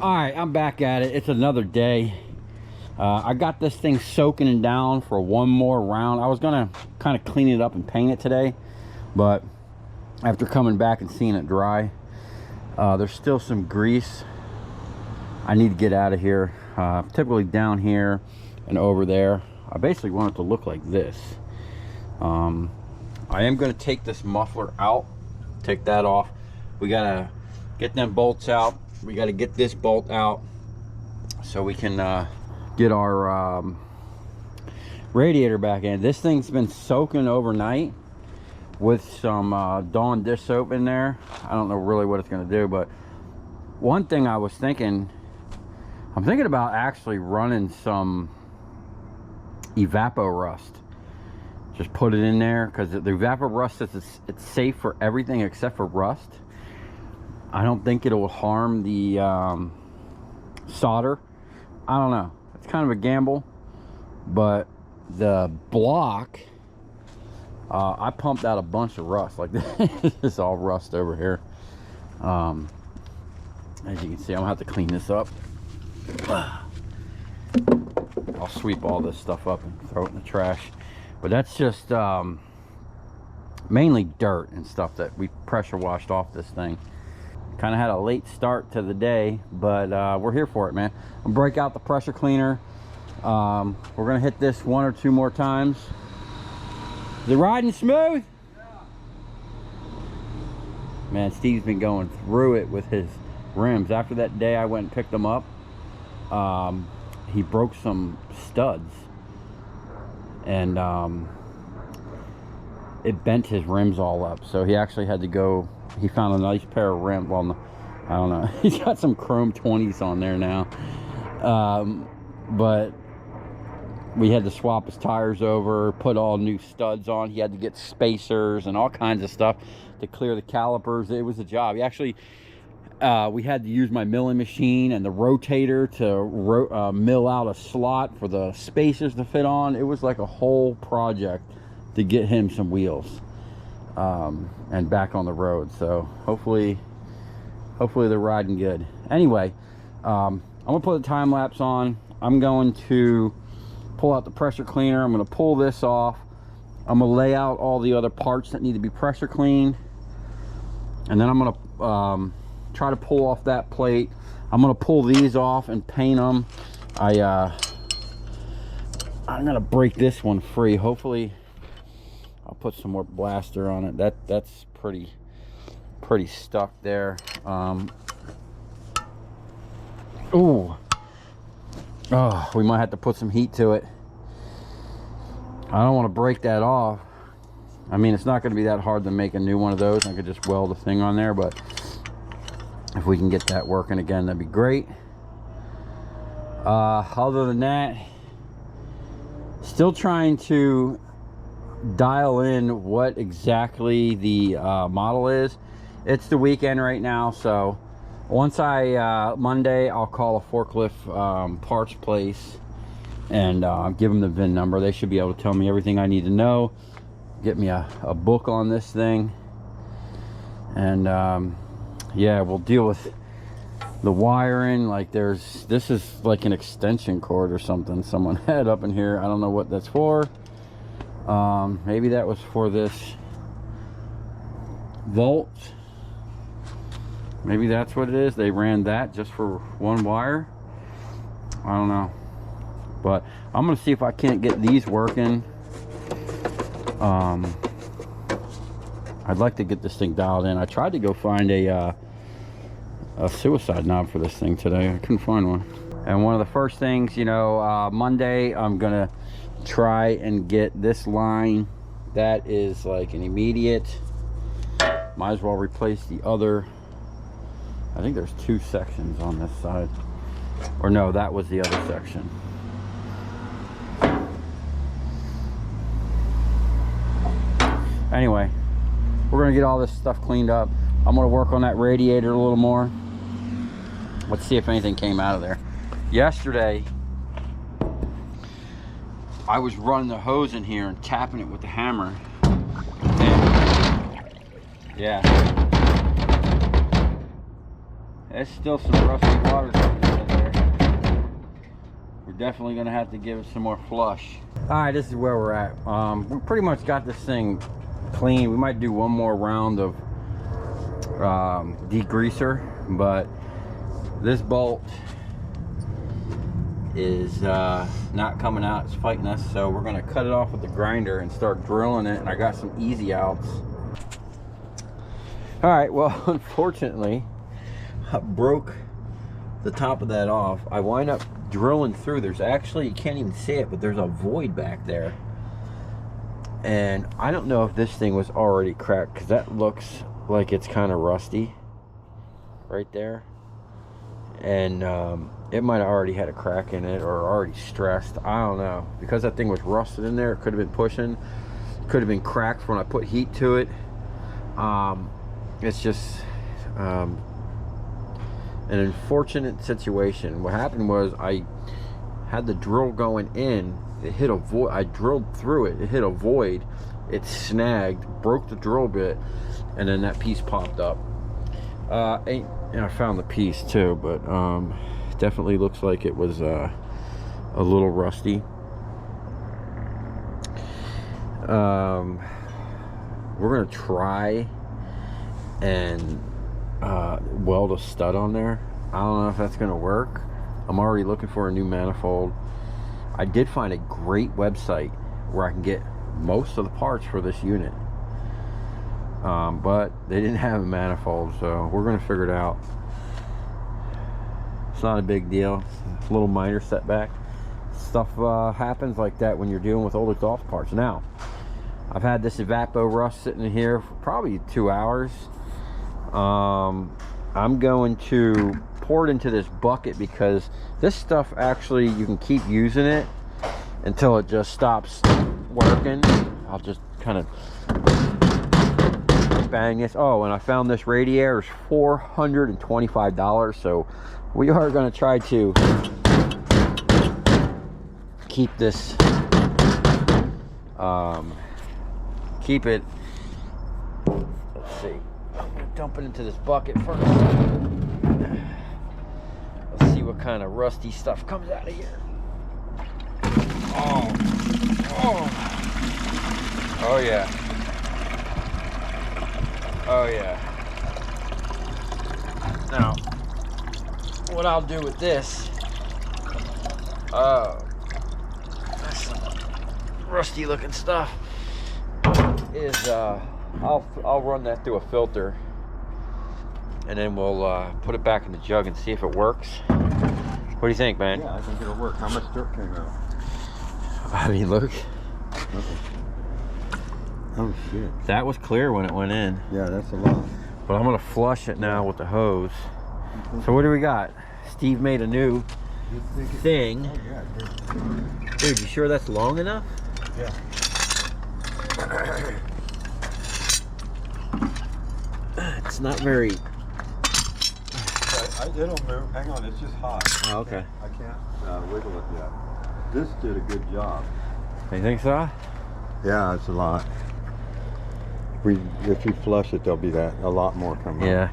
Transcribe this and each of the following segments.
All right, I'm back at it. It's another day. I got this thing soaking down for one more round. I was gonna kind of clean it up and paint it today, but after coming back and seeing it dry, there's still some grease I need to get out of here. Typically down here and over there. I basically want it to look like this. I am going to take this muffler out, take that off. We got to get them bolts out. We got to get this bolt out so we can get our radiator back in. This thing's been soaking overnight with some Dawn dish soap in there. I don't know really what it's going to do, but one thing I was thinking, I'm thinking about actually running some Evapo Rust. Just put it in there, because the Evapo Rust says it's safe for everything except for rust. I don't think it will harm the solder. I don't know. It's kind of a gamble, but the block, I pumped out a bunch of rust. Like this is all rust over here. As you can see, I'm gonna have to clean this up. I'll sweep all this stuff up and throw it in the trash. But that's just mainly dirt and stuff that we pressure washed off this thing. Kind of had a late start to the day, but we're here for it, man. I'll break out the pressure cleaner. We're gonna hit this 1 or 2 more times. Is it riding smooth? Yeah. Man, Steve's been going through it with his rims. After that day I went and picked them up, he broke some studs, and it bent his rims all up, so he actually had to go. He found a nice pair of rims. Well, no, I don't know. He's got some chrome 20s on there now, but we had to swap his tires over, put all new studs on. He had to get spacers and all kinds of stuff to clear the calipers. It was a job. He actually, we had to use my milling machine and the rotator to mill out a slot for the spacers to fit on. It was like a whole project to get him some wheels and back on the road. So hopefully they're riding good. Anyway, I'm gonna put a time lapse on. I'm going to pull out the pressure cleaner. I'm gonna pull this off. I'm gonna lay out all the other parts that need to be pressure cleaned, and then I'm gonna try to pull off that plate. I'm gonna pull these off and paint them. I'm gonna break this one free. Hopefully I'll put some more blaster on it. That's pretty stuck there. Ooh. Oh, we might have to put some heat to it. I don't want to break that off. I mean, it's not going to be that hard to make a new one of those. I could just weld a thing on there, but if we can get that working again, that'd be great. Other than that, still trying to dial in what exactly the model is. It's the weekend right now, so once Monday, I'll call a Forklift parts place and give them the VIN number. They should be able to tell me everything I need to know, get me a book on this thing, and yeah, we'll deal with the wiring. Like this is like an extension cord or something someone had up in here. I don't know what that's for. Maybe that was for this volt. Maybe that's what it is. They ran that just for one wire. I don't know, but I'm gonna see if I can't get these working. I'd like to get this thing dialed in. I tried to go find a suicide knob for this thing today. I couldn't find one. And one of the first things, you know, Monday, I'm gonna try and get this line that is like an immediate. Might as well replace the other. I think there's 2 sections on this side, or no, that was the other section. Anyway, we're gonna get all this stuff cleaned up. I'm gonna work on that radiator a little more. Let's see if anything came out of there. Yesterday, I was running the hose in here and tapping it with the hammer. And yeah. There's still some rusty water in there. We're definitely gonna have to give it some more flush. All right, this is where we're at. We pretty much got this thing clean. We might do one more round of degreaser, but this bolt is not coming out. It's fighting us, so we're gonna cut it off with the grinder and start drilling it. And I got some easy outs. All right, well, unfortunately, I broke the top of that off. I wind up drilling through. There's actually, you can't even see it, but there's a void back there. And I don't know if this thing was already cracked, because that looks like it's kind of rusty right there. And it might have already had a crack in it or already stressed. I don't know. Because that thing was rusted in there, it could have been pushing. It could have been cracked when I put heat to it. It's just an unfortunate situation. What happened was I had the drill going in. It hit a void. I drilled through it. It hit a void. It snagged, broke the drill bit, and then that piece popped up. And I found the piece too, but definitely looks like it was a little rusty. We're gonna try and weld a stud on there. I don't know if that's gonna work. I'm already looking for a new manifold. I did find a great website where I can get most of the parts for this unit, but they didn't have a manifold, so we're gonna figure it out. It's not a big deal. It's a little minor setback. Stuff happens like that when you're dealing with old exhaust parts. Now, I've had this Evapo rust sitting in here for probably 2 hours. I'm going to pour it into this bucket, because this stuff actually, you can keep using it until it just stops working. I'll just kind of bang this. Oh, and I found this radiator is $425, so we are going to try to keep this keep it. Let's see, I'm gonna dump it into this bucket first. Let's see what kind of rusty stuff comes out of here. Oh yeah. Oh yeah. Now, what I'll do with this, that's some rusty looking stuff, is I'll run that through a filter, and then we'll put it back in the jug and see if it works. What do you think, man? Yeah, I think it'll work. How much dirt came out? I mean, look. Oh shit. That was clear when it went in. Yeah, that's a lot. But I'm gonna flush it now with the hose. So what do we got? Steve made a new thing. Oh, yeah, dude, you sure that's long enough? Yeah. It's not very. It'll move. Hang on, it's just hot. Oh, okay. I can't wiggle it yet. This did a good job. You think so? Yeah, it's a lot. If you flush it, there'll be a lot more coming. Yeah.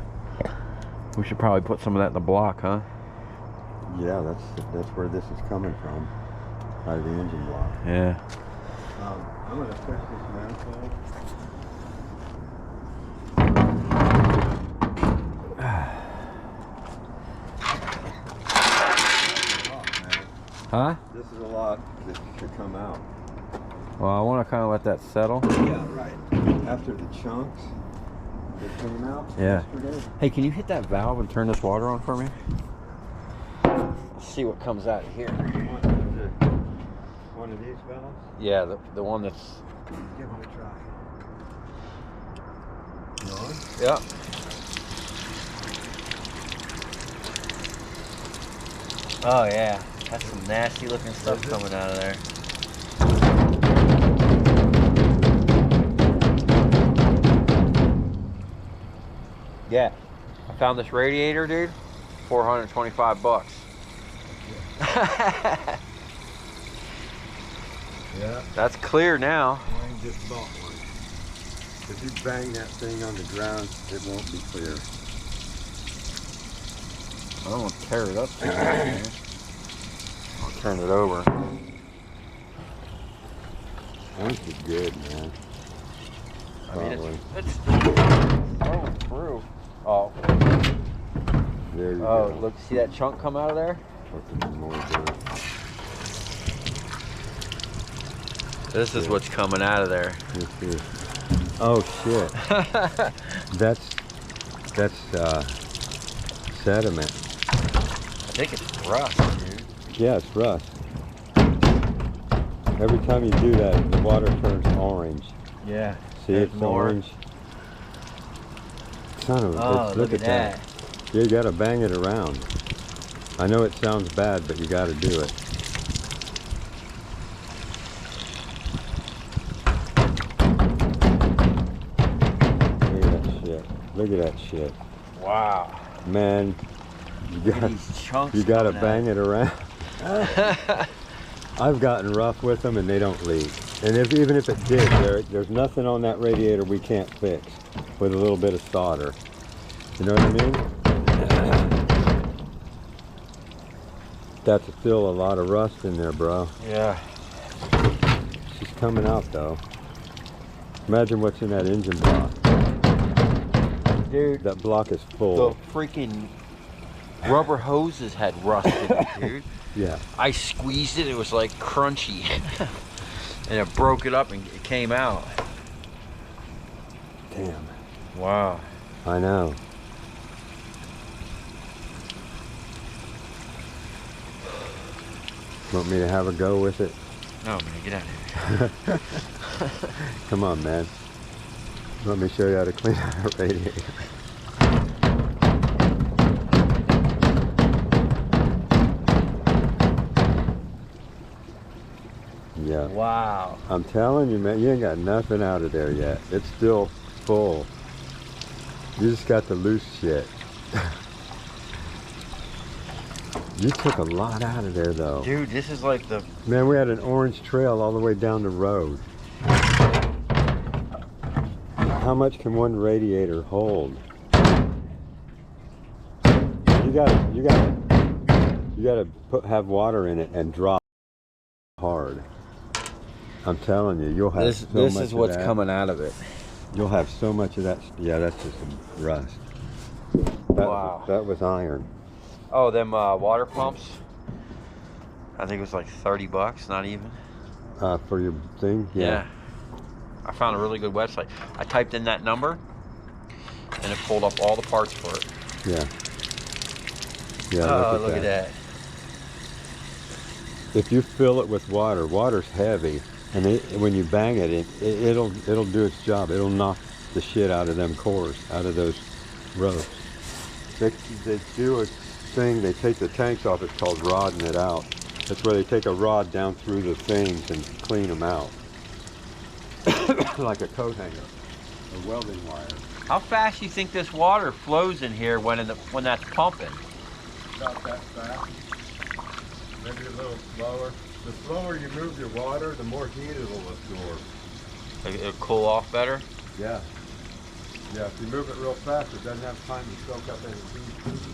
We should probably put some of that in the block, huh? Yeah, that's where this is coming from, out of the engine block. Yeah. I'm gonna fix this manifold. Huh? This is a lot that should come out. Well, I want to kind of let that settle. Yeah, right. After the chunks that came out yesterday. Hey, can you hit that valve and turn this water on for me? Let's see what comes out of here. One of these valves? Yeah, the one that's... Give it a try. You on? Yep. Oh yeah, that's some nasty looking stuff coming out of there. Yeah, I found this radiator, dude. 425 bucks. Yeah. That's clear now. I just bought one. If you bang that thing on the ground, it won't be clear. I don't want to tear it up too much, man. I'll turn it over. This is good, man. I mean, Probably. it's going through. Oh. There you Oh, go. look, see that chunk come out of there? Fucking more dirt. This is what's coming out of there. This is. Oh shit. That's sediment. I think it's rust, dude. Yeah, it's rust. Every time you do that, the water turns orange. Yeah. See, There's it's more. orange. Son of a Oh, bitch, look at that. Yeah, you gotta bang it around. I know it sounds bad, but you gotta do it. Look at that shit. Look at that shit. Wow. Man, Look at these chunks you gotta coming bang it around. I've gotten rough with them and they don't leak. And even if it did, there's nothing on that radiator we can't fix with a little bit of solder. You know what I mean? That's still a lot of rust in there, bro. Yeah. She's coming out though. Imagine what's in that engine block. Dude, That block is the full. freaking rubber hoses had rust in it, dude. Yeah. I squeezed it, it was like crunchy. And it broke it up and it came out. Damn. Wow. I know. Want me to have a go with it? No, man, get out of here. Come on, man. Let me show you how to clean out a radiator. Yeah. Wow. I'm telling you, man, you ain't got nothing out of there yet. It's still full. You just got the loose shit. You took a lot out of there, though. Dude, this is like the... Man, we had an orange trail all the way down the road. How much can one radiator hold? You gotta have water in it and drop hard. I'm telling you, you'll have This so much is what's of that. coming out of it. You'll have so much of that. Yeah, that's just some rust. Wow. That was iron. Oh, them water pumps. I think it was like 30 bucks, not even. For your thing? Yeah. I found a really good website. I typed in that number and it pulled up all the parts for it. Yeah. Yeah, Oh, look at that. If you fill it with water, water's heavy, and when you bang it, it'll do its job. It'll knock the shit out of them cores, out of those ropes. They do a thing. They take the tanks off. It's called rodding it out. That's where they take a rod down through the things and clean them out, like a coat hanger, a welding wire. How fast do you think this water flows in here when that's pumping? Not that fast. Maybe a little slower. The slower you move your water, the more heat it'll absorb. It'll cool off better? Yeah. Yeah, if you move it real fast, it doesn't have time to soak up any heat.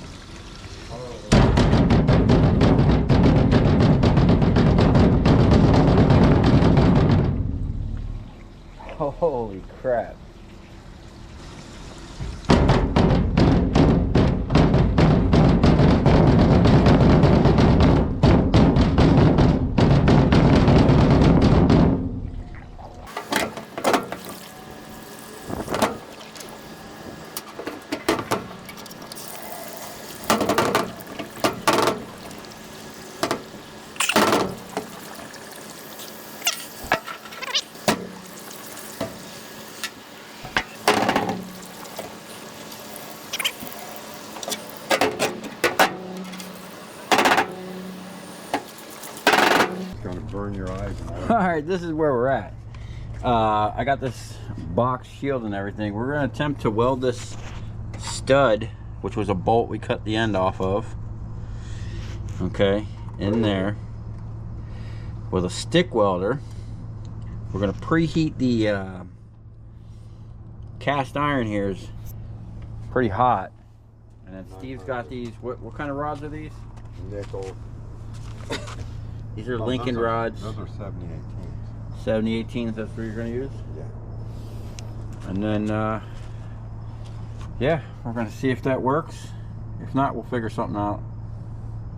Holy crap. Burn your eyes out. All right, this is where we're at. I got this box shield and everything. We're gonna attempt to weld this stud, which was a bolt we cut the end off of, okay, in there with a stick welder. We're gonna preheat the cast iron here is pretty hot. And then Steve's got these. What kind of rods are these? Nickel. These are Lincoln rods. Those are 70/18s. 70/18s. That's what you're gonna use. Yeah. And then, yeah, we're gonna see if that works. If not, we'll figure something out.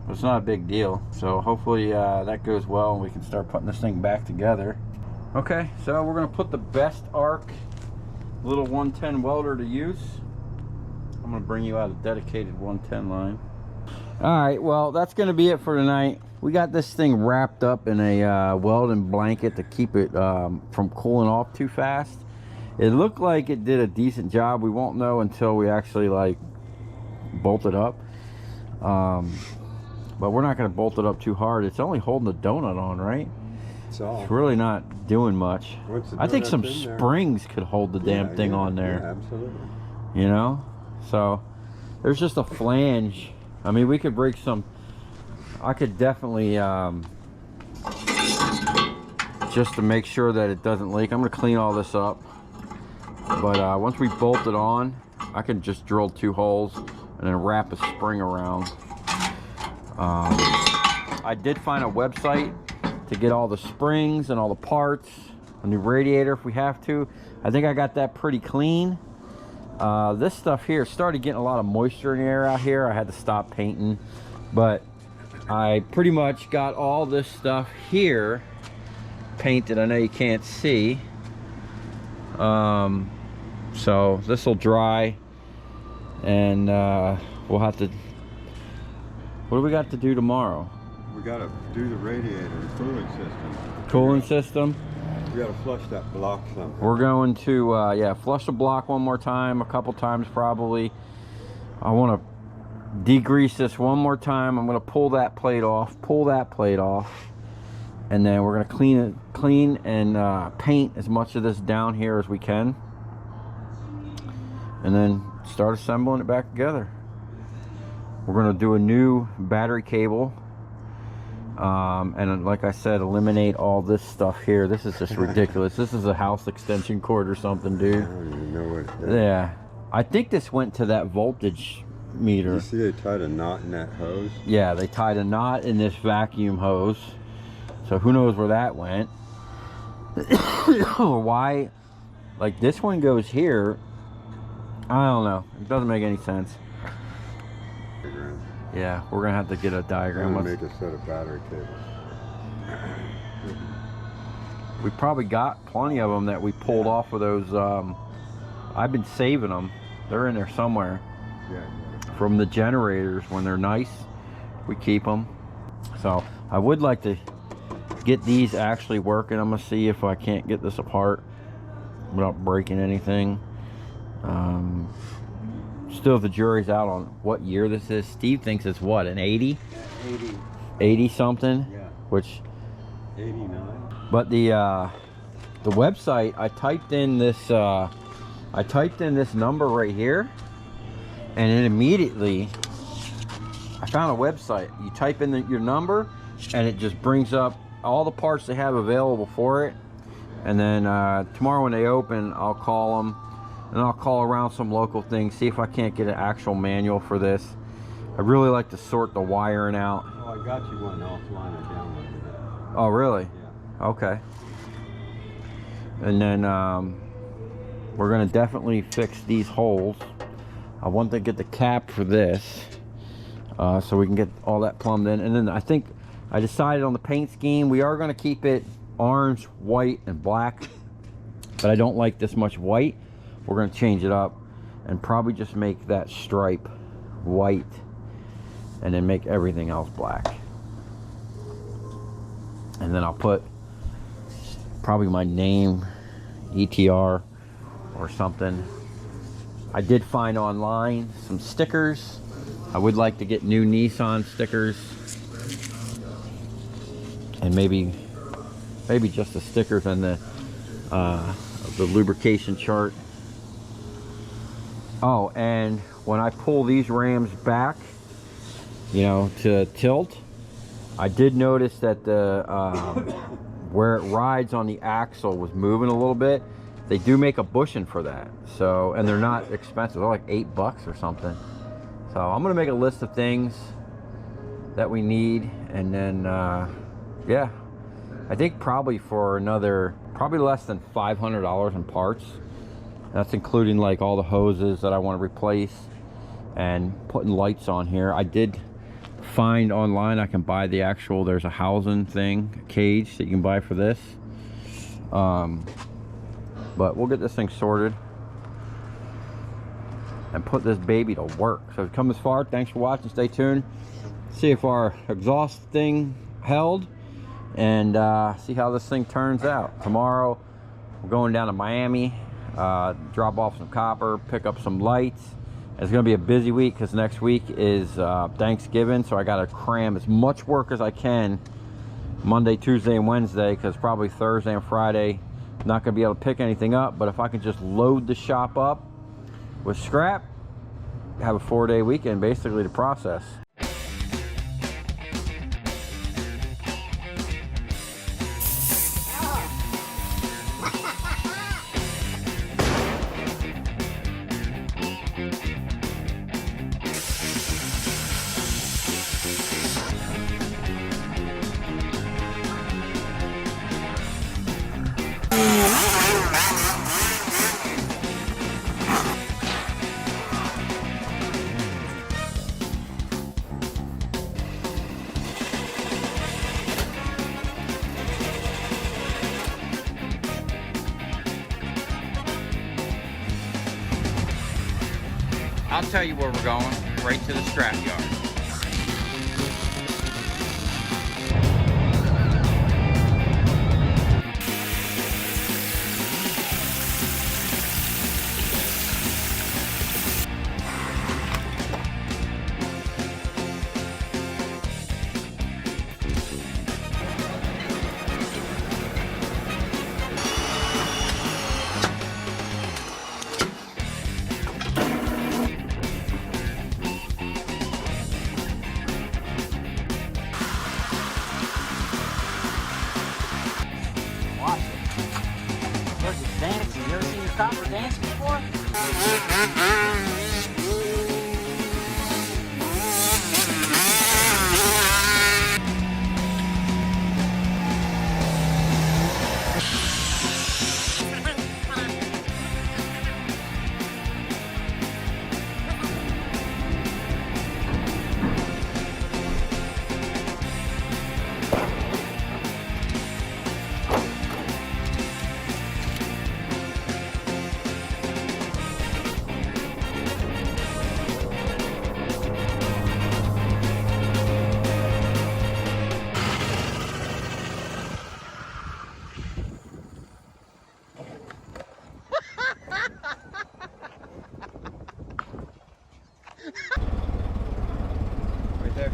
But it's not a big deal. So hopefully that goes well and we can start putting this thing back together. Okay, so we're gonna put the best arc little 110 welder to use. I'm gonna bring you out a dedicated 110 line. All right, well, that's gonna be it for tonight. We got this thing wrapped up in a welding blanket to keep it from cooling off too fast. It looked like it did a decent job. We won't know until we actually like bolt it up. But we're not gonna bolt it up too hard. It's only holding the donut on, right? It's really not doing much. I think some springs could hold the damn thing on there. Yeah, absolutely. You know? So there's just a flange. I mean, we could break some. I could definitely just to make sure that it doesn't leak. I'm gonna clean all this up. But once we bolt it on, I can just drill 2 holes and then wrap a spring around. I did find a website to get all the springs and all the parts, a new radiator if we have to. I think I got that pretty clean. This stuff here started getting a lot of moisture in the air out here. I had to stop painting, but I pretty much got all this stuff here painted. I know you can't see. So this will dry and we'll have to, what do we got to do tomorrow? We got to do the radiator, the cooling system. Cooling system? We got to flush that block somehow. We're going to, yeah, flush the block one more time, a couple times probably. I want to degrease this one more time. I'm going to pull that plate off, and then we're going to clean and paint as much of this down here as we can. And then start assembling it back together. We're going to do a new battery cable. And like I said, eliminate all this stuff here. This is just ridiculous. This is a house extension cord or something, dude. I don't even know what it is. Yeah. I think this went to that voltage meter. You see they tied a knot in that hose? Yeah, they tied a knot in this vacuum hose. So who knows where that went. Or why, like this one goes here. I don't know. It doesn't make any sense. Yeah, we're gonna have to get a diagram. I'm gonna make a set of battery cables. We probably got plenty of them that we pulled off of those. I've been saving them. They're in there somewhere. Yeah. From the generators when they're nice, we keep them. So I would like to get these actually working. I'm gonna see if I can't get this apart without breaking anything. Still, the jury's out on what year this is. Steve thinks it's what, an 80? 80 something? Yeah. Which 89. But the website, I typed in this number right here, and it immediately I found a website. You type in your number and it just brings up all the parts they have available for it. And then tomorrow when they open, I'll call them. And I'll call around some local things, see if I can't get an actual manual for this. I really like to sort the wiring out. Oh, I got you one offline. I downloaded it. Oh, really? Yeah. Okay. And then we're gonna definitely fix these holes. I want to get the cap for this, so we can get all that plumbed in. And then I think I decided on the paint scheme. We are gonna keep it orange, white, and black, but I don't like this much white. We're going to change it up and probably just make that stripe white and then make everything else black. And then I'll put probably my name, ETR or something. I did find online some stickers. I would like to get new Nissan stickers. And maybe just the stickers and the lubrication chart. Oh, and when I pull these rams back, you know, to tilt, I did notice that the where it rides on the axle was moving a little bit. They do make a bushing for that. So, and they're not expensive. They're like $8 or something. So I'm gonna make a list of things that we need, and then yeah, I think probably for another, probably less than $500 in parts. That's including like all the hoses that I want to replace and putting lights on here. I did find online I can buy the actual, there's a housing thing, a cage that you can buy for this. But we'll get this thing sorted and put this baby to work. So if you come this far, thanks for watching. Stay tuned. See if our exhaust thing held, and see how this thing turns out. Tomorrow we're going down to Miami, drop off some copper, pick up some lights. It's gonna be a busy week because next week is Thanksgiving, so I gotta cram as much work as I can Monday, Tuesday, and Wednesday, because probably Thursday and Friday I'm not gonna be able to pick anything up. But if I can just load the shop up with scrap, have a 4-day weekend basically to process. I'll tell you where we're going, right to the scrap yard. Dancing. You ever seen your copper dance before? Right there.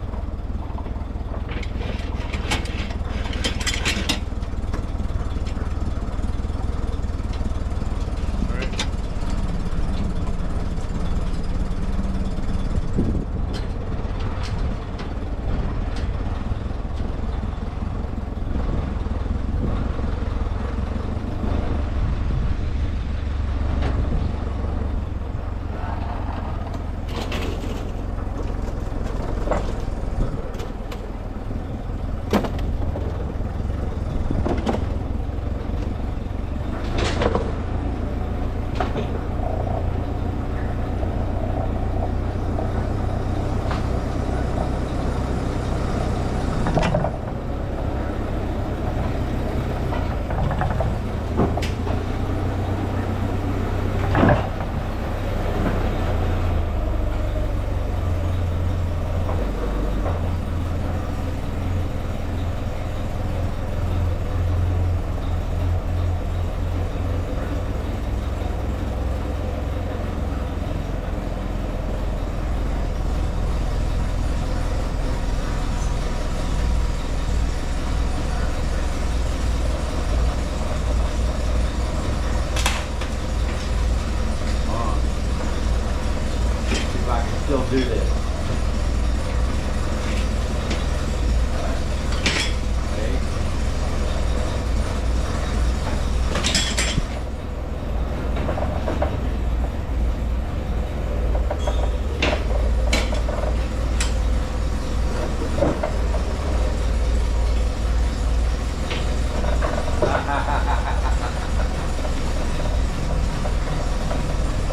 Still do this.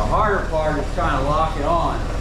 harder part is trying to lock it on.